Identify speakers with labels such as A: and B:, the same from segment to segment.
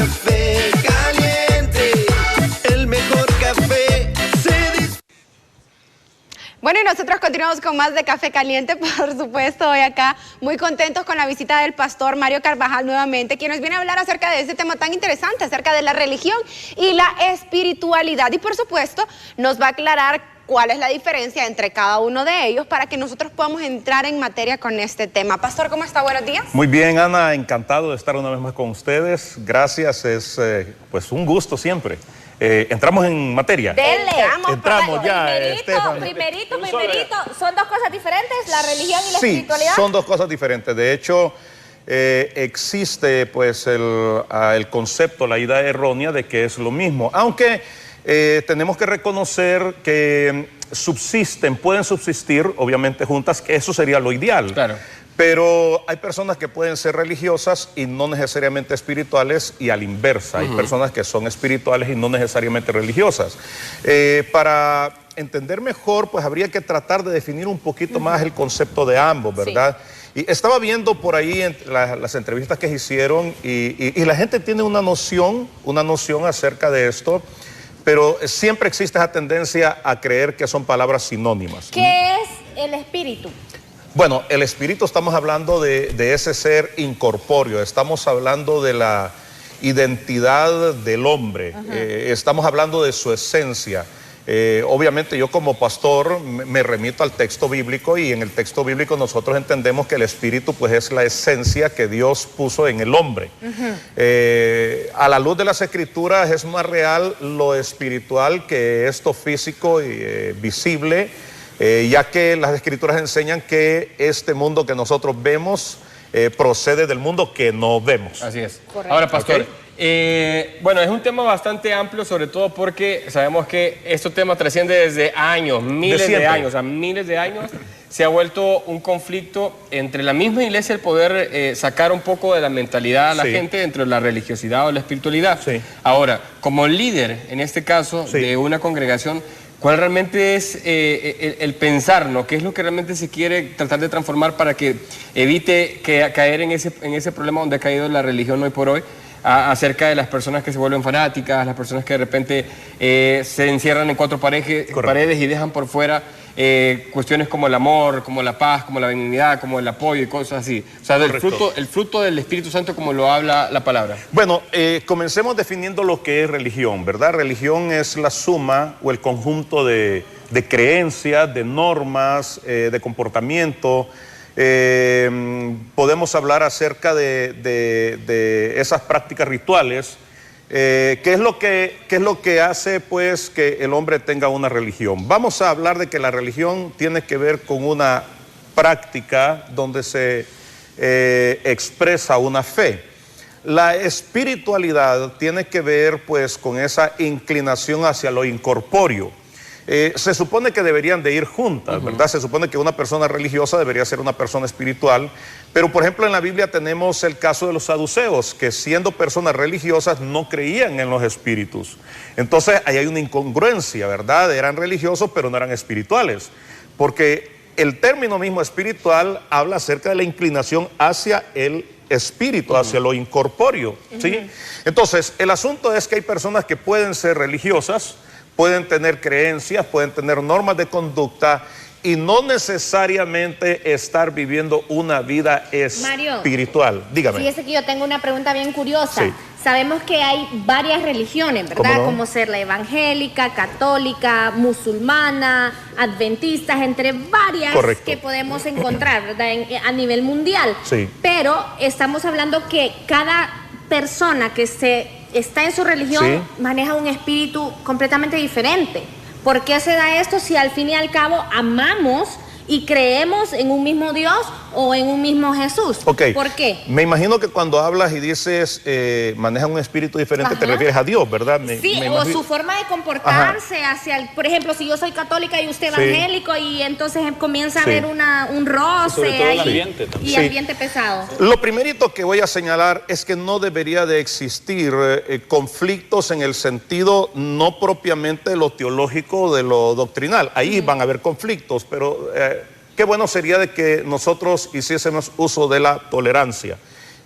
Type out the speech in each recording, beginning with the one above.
A: Café Caliente, el mejor café
B: Bueno, y nosotros continuamos con más de Café Caliente, por supuesto, hoy acá muy contentos con la visita del pastor Mario Carvajal nuevamente, quien nos viene a hablar acerca de este tema tan interesante, acerca de la religión y la espiritualidad. Y por supuesto, nos va a aclarar cuál es la diferencia entre cada uno de ellos para que nosotros podamos entrar en materia con este tema. Pastor, ¿cómo está? Buenos días.
C: Muy bien, Ana, encantado de estar una vez más con ustedes. Gracias, es pues un gusto siempre. Entramos en materia.
B: Dele.
C: Entramos ya.
D: Primerito, ¿son dos cosas diferentes, la religión y la espiritualidad?
C: Sí, son dos cosas diferentes. De hecho, existe pues el concepto, la idea errónea de que es lo mismo. Aunque tenemos que reconocer que pueden subsistir, obviamente juntas, que eso sería lo ideal. Claro. Pero hay personas que pueden ser religiosas y no necesariamente espirituales, y a la inversa. Hay personas que son espirituales y no necesariamente religiosas. Para entender mejor, pues habría que tratar de definir un poquito más el concepto de ambos, ¿verdad? Sí. Y estaba viendo por ahí las entrevistas que se hicieron y la gente tiene una noción acerca de esto, pero siempre existe esa tendencia a creer que son palabras sinónimas.
D: ¿Qué es el espíritu?
C: Bueno, el espíritu, estamos hablando de ese ser incorpóreo, estamos hablando de la identidad del hombre, estamos hablando de su esencia. Obviamente yo como pastor me remito al texto bíblico, y en el texto bíblico nosotros entendemos que el espíritu pues es la esencia que Dios puso en el hombre. A la luz de las escrituras es más real lo espiritual que esto físico y visible, ya que las escrituras enseñan que este mundo que nosotros vemos procede del mundo que no vemos.
E: Así es.
D: Correcto.
E: Ahora, pastor, bueno, es un tema bastante amplio, sobre todo porque sabemos que este tema trasciende desde años, miles de años, a miles de años. Se ha vuelto un conflicto entre la misma iglesia, el poder sacar un poco de la mentalidad a la gente entre la religiosidad o la espiritualidad. Ahora, como líder, en este caso, de una congregación, ¿cuál realmente es el pensar, ¿no? ¿Qué es lo que realmente se quiere tratar de transformar para que evite caer en ese problema donde ha caído la religión hoy por hoy, acerca de las personas que se vuelven fanáticas, las personas que de repente se encierran en cuatro paredes y dejan por fuera cuestiones como el amor, como la paz, como la benignidad, como el apoyo y cosas así? O sea, el fruto del Espíritu Santo, como lo habla la palabra.
C: Bueno, comencemos definiendo lo que es religión, ¿verdad? Religión es la suma o el conjunto de creencias, de normas, de comportamiento. Podemos hablar acerca de esas prácticas rituales. ¿Qué es lo que hace pues que el hombre tenga una religión? Vamos a hablar de que la religión tiene que ver con una práctica donde se expresa una fe. La espiritualidad tiene que ver pues con esa inclinación hacia lo incorpóreo. Se supone que deberían de ir juntas, ¿verdad? Se supone que una persona religiosa debería ser una persona espiritual, pero por ejemplo en la Biblia tenemos el caso de los saduceos, que siendo personas religiosas no creían en los espíritus. Entonces ahí hay una incongruencia, ¿verdad? Eran religiosos pero no eran espirituales, porque el término mismo espiritual habla acerca de la inclinación hacia el espíritu, hacia lo incorpóreo, ¿sí? Entonces el asunto es que hay personas que pueden ser religiosas, pueden tener creencias, pueden tener normas de conducta y no necesariamente estar viviendo una vida espiritual.
D: Mario,
C: dígame.
D: Fíjese que yo tengo una pregunta bien curiosa.
C: Sí.
D: Sabemos que hay varias religiones, ¿verdad?
C: ¿Cómo no?
D: Como ser la evangélica, católica, musulmana, adventistas, entre varias que podemos encontrar, ¿verdad? A nivel mundial.
C: Sí.
D: Pero estamos hablando que cada persona que está en su religión maneja un espíritu completamente diferente. ¿Por qué se da esto si al fin y al cabo amamos y creemos en un mismo Dios o en un mismo Jesús?
C: Okay.
D: ¿Por qué?
C: Me imagino que cuando hablas y dices manejan un espíritu diferente, te refieres a Dios, ¿verdad?
D: O su forma de comportarse hacia por ejemplo, si yo soy católica y usted evangélico, y entonces comienza a haber un roce y ambiente pesado.
C: Lo primerito que voy a señalar es que no debería de existir conflictos en el sentido no propiamente de lo teológico, de lo doctrinal. Ahí van a haber conflictos, pero qué bueno sería de que nosotros hiciésemos uso de la tolerancia.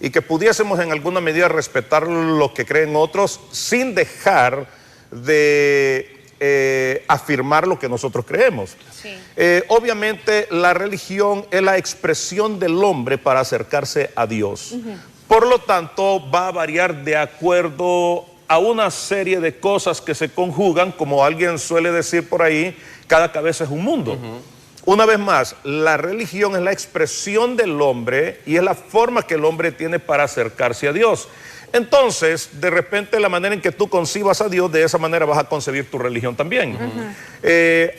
C: y que pudiésemos en alguna medida respetar lo que creen otros sin dejar de afirmar lo que nosotros creemos.
B: Sí.
C: Obviamente la religión es la expresión del hombre para acercarse a Dios. Por lo tanto, va a variar de acuerdo a una serie de cosas que se conjugan, como alguien suele decir por ahí, cada cabeza es un mundo. Una vez más, la religión es la expresión del hombre y es la forma que el hombre tiene para acercarse a Dios. Entonces, de repente, la manera en que tú concibas a Dios, de esa manera vas a concebir tu religión también.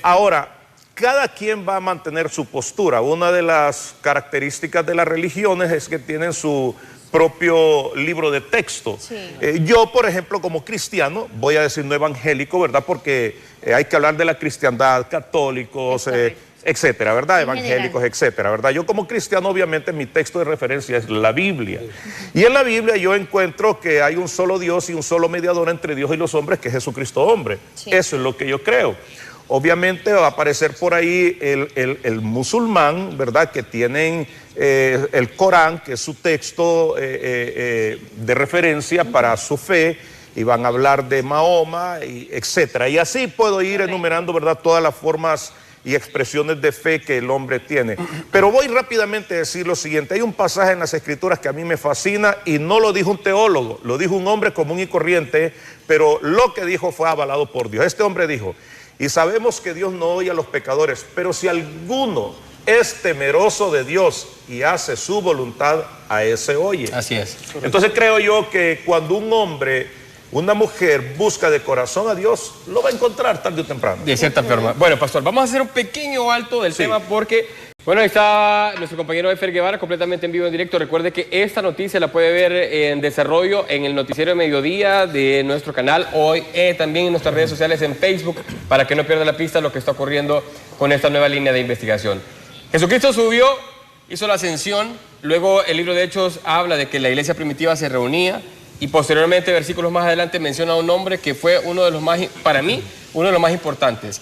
C: Ahora, cada quien va a mantener su postura. Una de las características de las religiones es que tienen su propio libro de texto.
B: Sí.
C: Yo, por ejemplo, como cristiano, voy a decir no evangélico, ¿verdad? Porque hay que hablar de la cristiandad, católicos, etcétera, ¿verdad? Evangélicos, etcétera, ¿verdad? Yo como cristiano, obviamente, mi texto de referencia es la Biblia. Y en la Biblia yo encuentro que hay un solo Dios y un solo mediador entre Dios y los hombres, que es Jesucristo hombre.
B: Sí.
C: Eso es lo que yo creo. Obviamente va a aparecer por ahí el musulmán, ¿verdad? Que tienen el Corán, que es su texto de referencia para su fe, y van a hablar de Mahoma, y etcétera. Y así puedo ir enumerando, ¿verdad? Todas las formas y expresiones de fe que el hombre tiene. Pero voy rápidamente a decir lo siguiente. Hay un pasaje en las Escrituras que a mí me fascina y no lo dijo un teólogo, lo dijo un hombre común y corriente, pero lo que dijo fue avalado por Dios. Este hombre dijo: y sabemos que Dios no oye a los pecadores, pero si alguno es temeroso de Dios y hace su voluntad, a ese oye.
E: Así es.
C: Entonces creo yo que cuando un hombre, una mujer busca de corazón a Dios, lo va a encontrar tarde o temprano.
E: De cierta forma. Bueno, pastor, vamos a hacer un pequeño alto del tema porque, bueno, ahí está nuestro compañero Efer Guevara completamente en vivo en directo. Recuerde que esta noticia la puede ver en desarrollo en el noticiero de mediodía de nuestro canal, hoy también en nuestras redes sociales, en Facebook, para que no pierda la pista de lo que está ocurriendo con esta nueva línea de investigación. Jesucristo subió, hizo la ascensión, luego el libro de Hechos habla de que la iglesia primitiva se reunía, y posteriormente, versículos más adelante, menciona a un hombre que fue uno de los más, para mí, uno de los más importantes.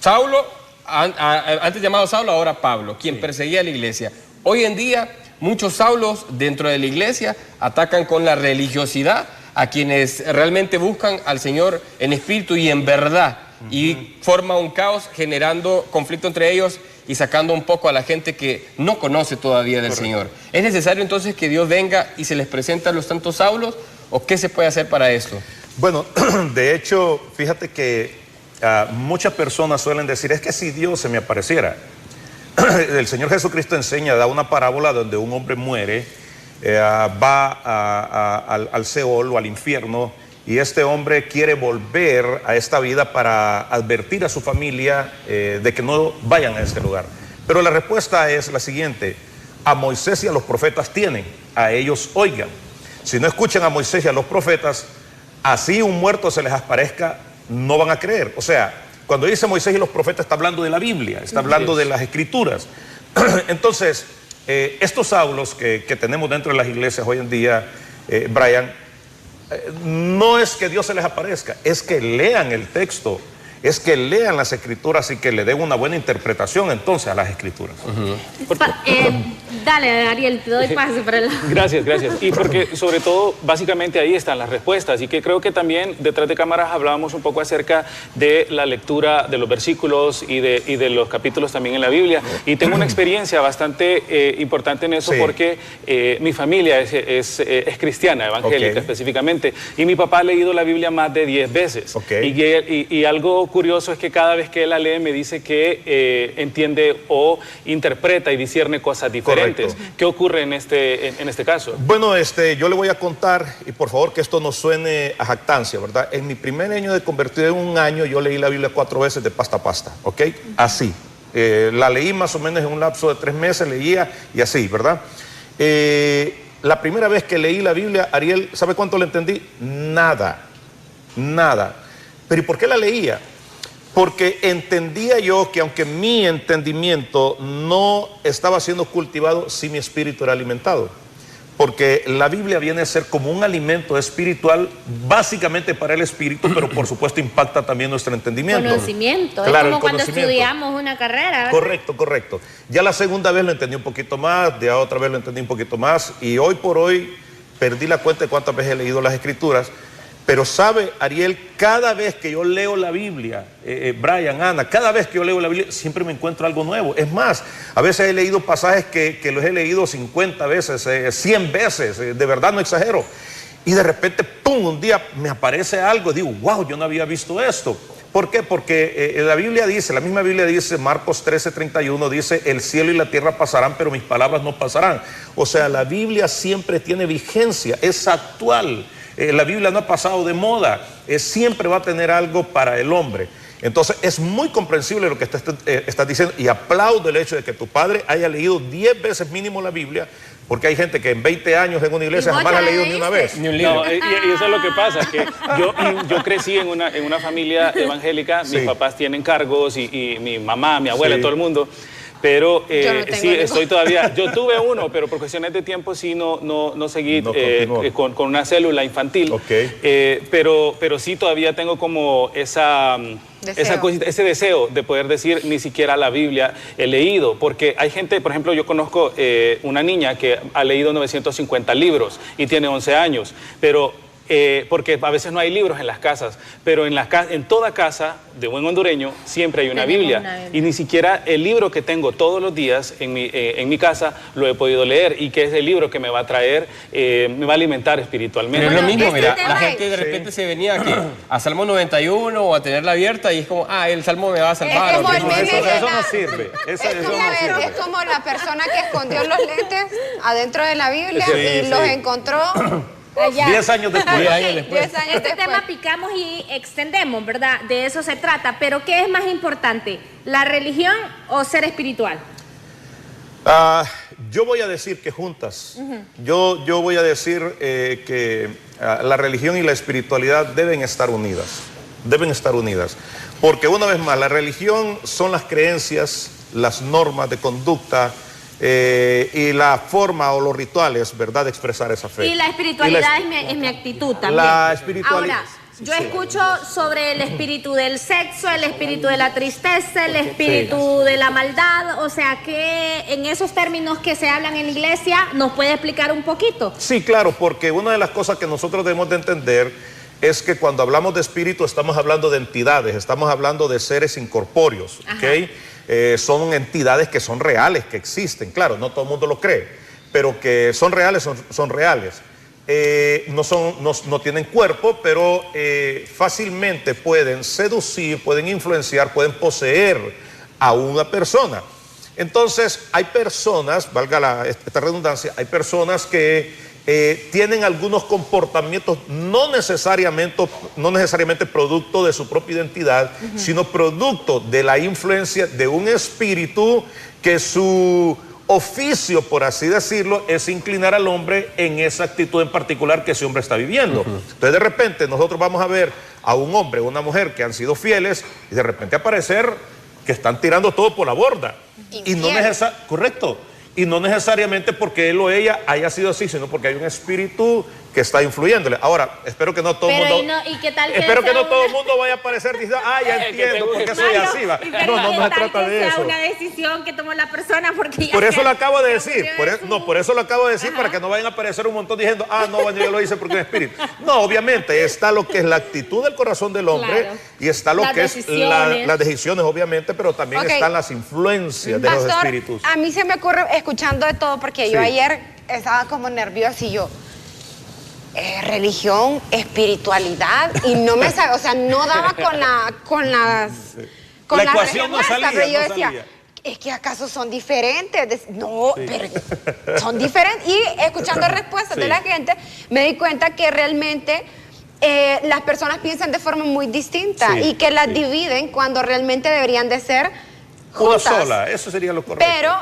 E: Saulo, antes llamado Saulo, ahora Pablo, quien perseguía a la iglesia. Hoy en día, muchos Saulos dentro de la iglesia atacan con la religiosidad a quienes realmente buscan al Señor en espíritu y en verdad, y forma un caos generando conflicto entre ellos y sacando un poco a la gente que no conoce todavía del Señor. ¿Es necesario entonces que Dios venga y se les presente a los tantos Saulos? ¿O qué se puede hacer para esto?
C: Bueno, de hecho, fíjate que muchas personas suelen decir, es que si Dios se me apareciera. El Señor Jesucristo enseña, da una parábola donde un hombre muere, va al Seol o al infierno, y este hombre quiere volver a esta vida para advertir a su familia de que no vayan a este lugar. Pero la respuesta es la siguiente: a Moisés y a los profetas tienen, a ellos oigan. Si no escuchan a Moisés y a los profetas, así un muerto se les aparezca, no van a creer. O sea, cuando dice Moisés y los profetas, está hablando de la Biblia, está hablando de las Escrituras. Entonces, estos Saulos que tenemos dentro de las iglesias hoy en día, Brian, no es que Dios se les aparezca, es que lean el texto, es que lean las Escrituras y que le den una buena interpretación entonces a las Escrituras.
D: Dale, Ariel, te doy paso para el...
F: Gracias. Y porque sobre todo, básicamente ahí están las respuestas. Y que creo que también detrás de cámaras hablábamos un poco acerca de la lectura de los versículos y de los capítulos también en la Biblia. Y tengo una experiencia bastante importante en eso, porque mi familia es cristiana, evangélica específicamente. Y mi papá ha leído la Biblia más de 10 veces. Y algo curioso es que cada vez que él la lee me dice que entiende o interpreta y discierne cosas diferentes. ¿Qué ocurre en este caso?
C: Bueno, yo le voy a contar, y por favor que esto no suene a jactancia, ¿verdad? En mi primer año de convertido, en un año, yo leí la Biblia 4 veces de pasta a pasta, ¿ok? Así. La leí más o menos en un lapso de 3 meses, leía y así, ¿verdad? La primera vez que leí la Biblia, Ariel, ¿sabe cuánto le entendí? Nada. Pero ¿y por qué la leía? Porque entendía yo que aunque mi entendimiento no estaba siendo cultivado, sí mi espíritu era alimentado. porque la Biblia viene a ser como un alimento espiritual, básicamente para el espíritu, pero por supuesto impacta también nuestro entendimiento.
D: Conocimiento,
C: Claro,
D: es como
C: el
D: cuando
C: conocimiento.
D: estudiamos una carrera, ¿verdad?
C: Correcto, correcto. Ya la segunda vez lo entendí un poquito más, ya otra vez lo entendí un poquito más, y hoy por hoy perdí la cuenta de cuántas veces he leído las Escrituras. Pero sabe, Ariel, cada vez que yo leo la Biblia, Brian, Ana, cada vez que yo leo la Biblia, siempre me encuentro algo nuevo. Es más, a veces he leído pasajes que los he leído 50 veces, 100 veces, de verdad no exagero. Y de repente, ¡pum!, un día me aparece algo y digo, wow, yo no había visto esto. ¿Por qué? Porque la Biblia dice, la misma Biblia dice, Marcos 13:31, dice, el cielo y la tierra pasarán, pero mis palabras no pasarán. O sea, la Biblia siempre tiene vigencia, es actual. La Biblia no ha pasado de moda, siempre va a tener algo para el hombre. Entonces es muy comprensible lo que estás diciendo, y aplaudo el hecho de que tu padre haya leído 10 veces mínimo la Biblia, porque hay gente que en 20 años en una iglesia jamás la ha leído ni una vez.
E: Ni un libro.
F: No, y eso es lo que pasa, que yo crecí en una familia evangélica, mis papás tienen cargos y mi mamá, mi abuela,
C: Sí.
F: todo el mundo. Pero
B: Yo no tengo
F: sí,
B: ninguno.
F: estoy todavía, yo tuve uno, pero por cuestiones de tiempo sí no seguí
C: No continuó.
F: con una célula infantil.
C: Ok.
F: Pero sí todavía tengo como esa cosita, ese deseo de poder decir, ni siquiera la Biblia he leído, porque hay gente, por ejemplo, yo conozco una niña que ha leído 950 libros y tiene 11 años, pero porque a veces no hay libros en las casas, pero en toda casa de buen hondureño siempre hay una
D: Tenemos
F: Biblia.
D: una Biblia.
F: Y ni siquiera el libro que tengo todos los días en mi casa lo he podido leer, y que es el libro que me va a traer, me va a alimentar espiritualmente.
E: Pero es lo
B: Bueno,
E: mismo,
B: este
E: mira,
B: tema
E: la gente de
C: es-
E: repente se venía aquí a Salmo 91 o a tenerla abierta y es como, el Salmo me va a salvar.
B: Es como
E: o
B: el
E: que
B: meme
E: eso-
B: de
C: Eso
B: la-
C: no sirve. Eso
B: Es
C: no
B: como, a ver,
C: sirve.
B: es como la persona que escondió los lentes adentro de la Biblia
C: Sí,
B: y
C: sí.
B: los encontró allá.
C: 10 años después.
E: 10 años después.
B: 10 años
D: Este
B: después.
D: tema picamos y extendemos, ¿verdad? De eso se trata. Pero ¿qué es más importante? ¿La religión o ser espiritual?
C: Yo voy a decir que juntas. Yo voy a decir que la religión y la espiritualidad deben estar unidas. Deben estar unidas. Porque una vez más, la religión son las creencias, las normas de conducta y la forma o los rituales, ¿verdad?, de expresar esa fe.
D: Y la espiritualidad
C: Y la-
D: es mi actitud también.
C: La espiritualidad.
D: Ahora, yo escucho sobre el espíritu del sexo, el espíritu de la tristeza, el espíritu de la maldad. O sea, que en esos términos que se hablan en la iglesia, ¿nos puede explicar un poquito?
C: Sí, claro, porque una de las cosas que nosotros debemos de entender es que cuando hablamos de espíritu estamos hablando de entidades, estamos hablando de seres incorpóreos, ¿ok? Son entidades que son reales, que existen, claro, no todo el mundo lo cree, pero que son reales, son reales. No tienen cuerpo, pero fácilmente pueden seducir, pueden influenciar, pueden poseer a una persona. Entonces, hay personas, valga esta redundancia, hay personas que tienen algunos comportamientos no necesariamente producto de su propia identidad, sino producto de la influencia de un espíritu que su oficio, por así decirlo, es inclinar al hombre en esa actitud en particular que ese hombre está viviendo. Entonces, de repente, nosotros vamos a ver a un hombre o una mujer que han sido fieles y de repente aparecer que están tirando todo por la borda. Y no correcto. Y no necesariamente porque él o ella haya sido así, sino porque hay un espíritu que está influyéndole. Ahora, espero que no todo el mundo...
D: ¿y qué tal que
C: Espero que
D: sea
C: no todo el
D: una-
C: mundo vaya a aparecer y diga, ya
F: que
C: entiendo por qué soy
D: Mario,
C: así. Va.
D: y pero
C: No
D: ¿qué
C: se
D: tal
C: trata
D: que
C: de
D: sea
C: eso.
D: una decisión que tomó la persona? Porque ya
C: Por eso
D: se-
C: lo acabo de
D: se
C: decir,
D: ocurrió
C: por eso lo acabo de decir,
D: Ajá.
C: para que no vayan a aparecer un montón diciendo, no, bueno, yo lo hice porque es espíritu. No, obviamente, está lo que es la actitud del corazón del hombre,
D: Claro.
C: y está lo
D: Las
C: que es
D: decisiones.
C: las decisiones, obviamente, pero también
B: Ok.
C: están las influencias de los
B: Pastor,
C: espíritus.
B: a mí se me ocurre, escuchando de todo, porque yo
C: Sí.
B: ayer estaba como nerviosa y yo, religión, espiritualidad, y no me sabía, o sea, no daba con la
C: ecuación no
B: respuesta,
C: salía,
B: pero yo
C: no
B: decía,
C: salía.
B: es que acaso son diferentes. No, pero son diferentes. Y escuchando respuestas de
C: Sí.
B: la gente, me di cuenta que realmente las personas piensan de forma muy distinta
C: Sí,
B: y que las
C: sí.
B: dividen cuando realmente deberían de ser
C: Una
B: juntas.
C: sola, eso sería lo correcto.
B: Pero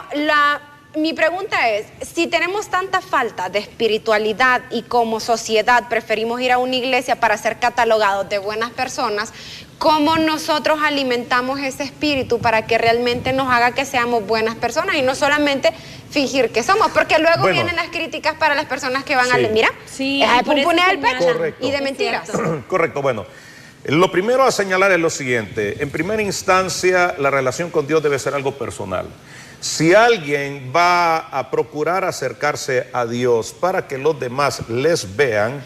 B: mi pregunta es, si tenemos tanta falta de espiritualidad y como sociedad preferimos ir a una iglesia para ser catalogados de buenas personas, ¿cómo nosotros alimentamos ese espíritu para que realmente nos haga que seamos buenas personas y no solamente fingir que somos, porque luego
C: Bueno.
B: vienen las críticas para las personas que van a
C: Sí.
B: leer, mira,
D: Sí,
B: es de
D: por eso
B: pumpunear el
D: señalan.
B: pecho
C: Correcto.
B: y de mentiras.
C: Correcto, bueno. Lo primero a señalar es lo siguiente. En primera instancia, la relación con Dios debe ser algo personal. Si alguien va a procurar acercarse a Dios para que los demás les vean,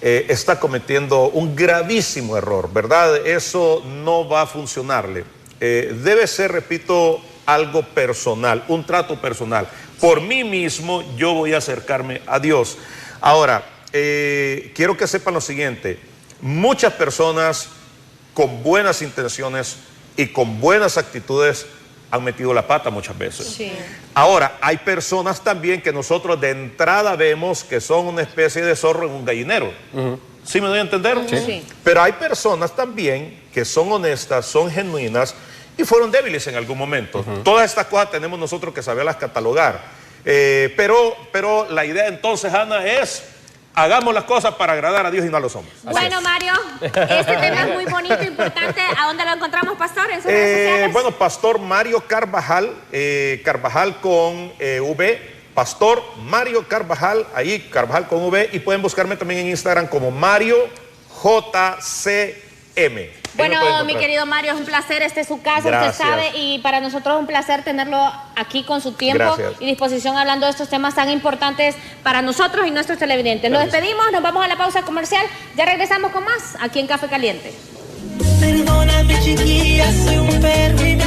C: está cometiendo un gravísimo error, ¿verdad? Eso no va a funcionarle. Debe ser, repito, algo personal, un trato personal. Por mí mismo yo voy a acercarme a Dios. Ahora, quiero que sepan lo siguiente. Muchas personas con buenas intenciones y con buenas actitudes han metido la pata muchas veces.
D: Sí.
C: Ahora, hay personas también que nosotros de entrada vemos que son una especie de zorro en un gallinero. ¿Sí me doy a entender?
D: Sí.
C: Pero hay personas también que son honestas, son genuinas y fueron débiles en algún momento. Todas estas cosas tenemos nosotros que saberlas catalogar. Pero la idea entonces, Ana, es hagamos las cosas para agradar a Dios y no a los hombres.
D: Bueno, Mario, este tema es muy bonito, importante. ¿A dónde lo encontramos, Pastor? ¿En sus redes sociales?
C: Bueno, Pastor Mario Carvajal, Carvajal con V, Pastor Mario Carvajal, ahí Carvajal con V, y pueden buscarme también en Instagram como Mario JCM.
D: Bueno, mi querido Mario, es un placer, este es su casa,
C: Gracias.
D: usted sabe, y para nosotros es un placer tenerlo aquí con su tiempo
C: Gracias.
D: y disposición hablando de estos temas tan importantes para nosotros y nuestros televidentes. Nos despedimos, nos vamos a la pausa comercial, ya regresamos con más aquí en Café Caliente.
A: Perdóname, chiquilla, soy un perro y me